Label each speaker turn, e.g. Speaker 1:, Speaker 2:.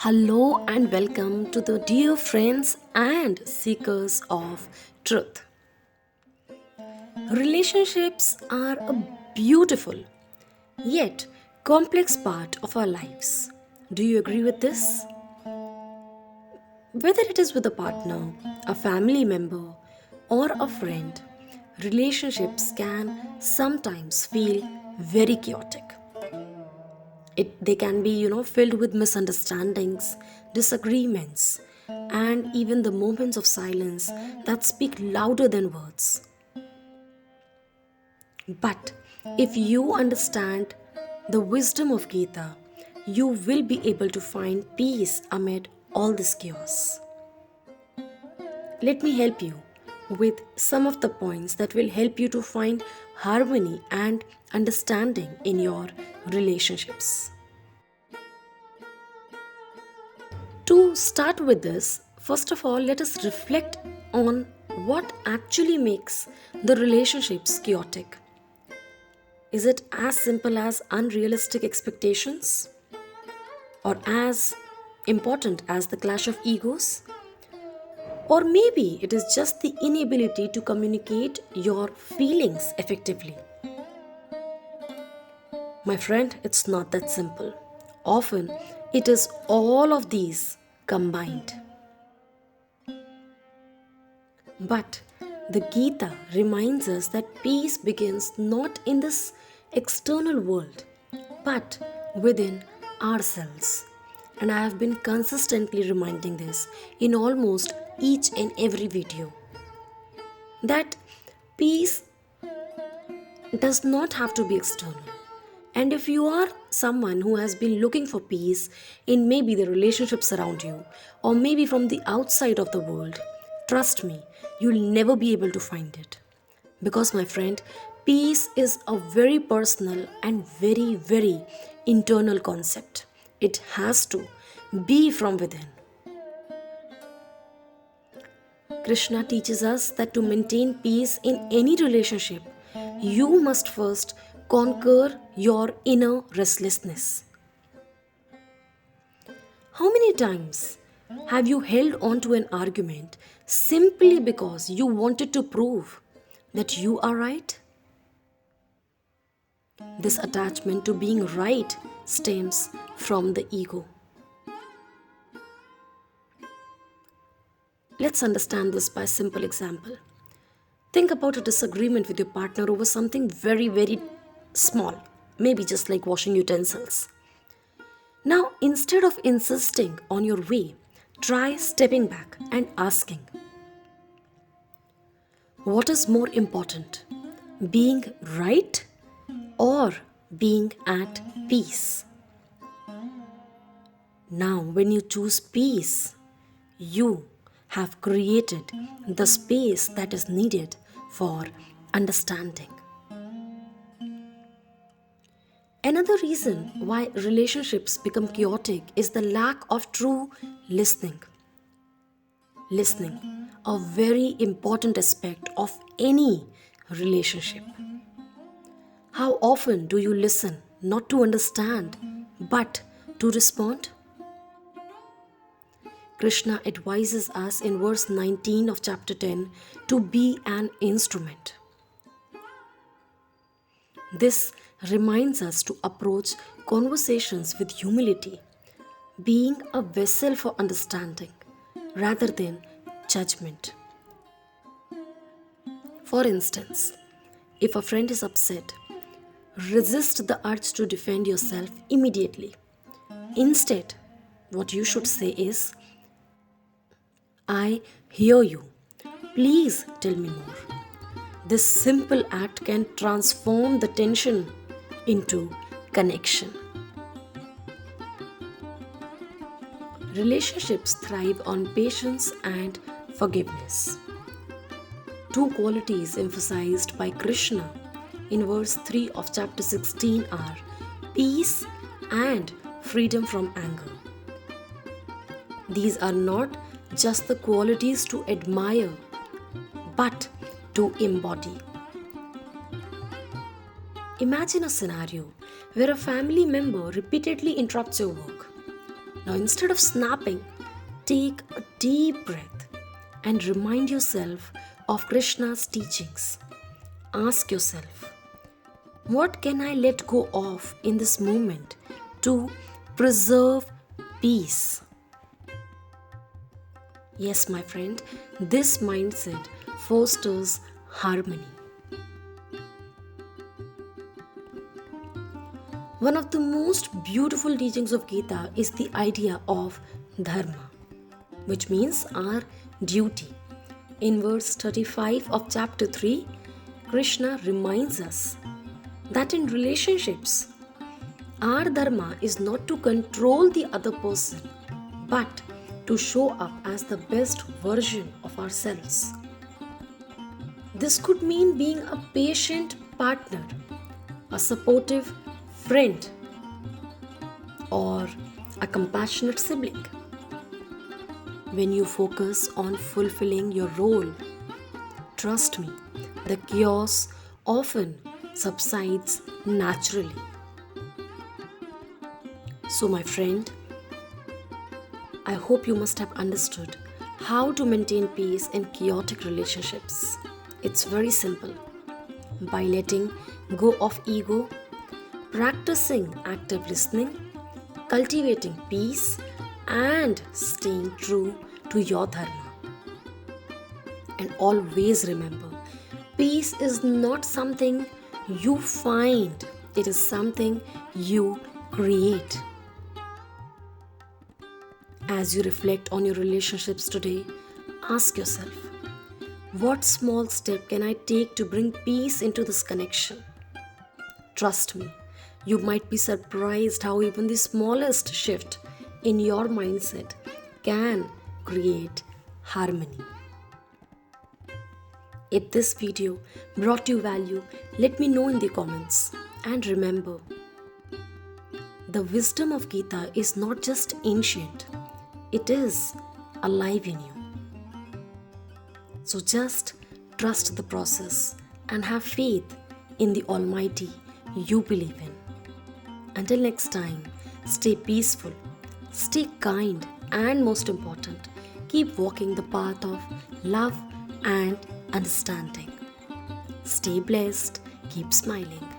Speaker 1: Hello and welcome to the dear friends and seekers of truth. Relationships are a beautiful yet complex part of our lives. Do you agree with this? Whether it is with a partner, a family member, or a friend, relationships can sometimes feel very chaotic. They can be filled with misunderstandings, disagreements, and even the moments of silence that speak louder than words. But if you understand the wisdom of Gita, you will be able to find peace amid all this chaos. Let me help you with some of the points that will help you to find harmony and understanding in your relationships. To start with this, first of all, let us reflect on what actually makes the relationships chaotic. Is it as simple as unrealistic expectations? Or as important as the clash of egos? Or maybe it is just the inability to communicate your feelings effectively. My friend, it's not that simple. Often, it is all of these combined. But the Gita reminds us that peace begins not in this external world, but within ourselves. And I have been consistently reminding this in almost each and every video. That peace does not have to be external. And if you are someone who has been looking for peace in maybe the relationships around you, or maybe from the outside of the world, trust me, you'll never be able to find it. Because, my friend, peace is a very personal and very, very internal concept. It has to be from within. Krishna teaches us that to maintain peace in any relationship, you must first conquer your inner restlessness. How many times have you held on to an argument simply because you wanted to prove that you are right? This attachment to being right stems from the ego. Let's understand this by a simple example. Think about a disagreement with your partner over something very, very small, maybe just like washing utensils. Now, instead of insisting on your way, try stepping back and asking, what is more important, being right or being at peace? Now, when you choose peace, you have created the space that is needed for understanding. Another reason why relationships become chaotic is the lack of true listening. Listening, a very important aspect of any relationship. How often do you listen not to understand but to respond? Krishna advises us in verse 19 of chapter 10 to be an instrument. This reminds us to approach conversations with humility, being a vessel for understanding rather than judgment. For instance, if a friend is upset, resist the urge to defend yourself immediately. Instead, what you should say is, I hear you. Please tell me more. This simple act can transform the tension into connection. Relationships thrive on patience and forgiveness. Two qualities emphasized by Krishna in verse 3 of chapter 16 are peace and freedom from anger. These are not just the qualities to admire, but to embody. Imagine a scenario where a family member repeatedly interrupts your work. Now, instead of snapping, take a deep breath and remind yourself of Krishna's teachings. Ask yourself, what can I let go of in this moment to preserve peace? Yes, my friend, this mindset fosters harmony. One of the most beautiful teachings of Gita is the idea of dharma, which means our duty. In verse 35 of chapter 3, Krishna reminds us that in relationships, our dharma is not to control the other person, but to show up as the best version of ourselves. This could mean being a patient partner, a supportive friend, or a compassionate sibling. When you focus on fulfilling your role, trust me, the chaos often subsides naturally. So, my friend, I hope you must have understood how to maintain peace in chaotic relationships. It's very simple. By letting go of ego, practicing active listening, cultivating peace, and staying true to your dharma. And always remember, peace is not something you find, it is something you create. As you reflect on your relationships today, ask yourself, what small step can I take to bring peace into this connection? Trust me, you might be surprised how even the smallest shift in your mindset can create harmony. If this video brought you value, let me know in the comments. And remember, the wisdom of Gita is not just ancient, it is alive in you. So just trust the process and have faith in the Almighty you believe in. Until next time, stay peaceful, stay kind, and most important, keep walking the path of love and understanding. Stay blessed, keep smiling.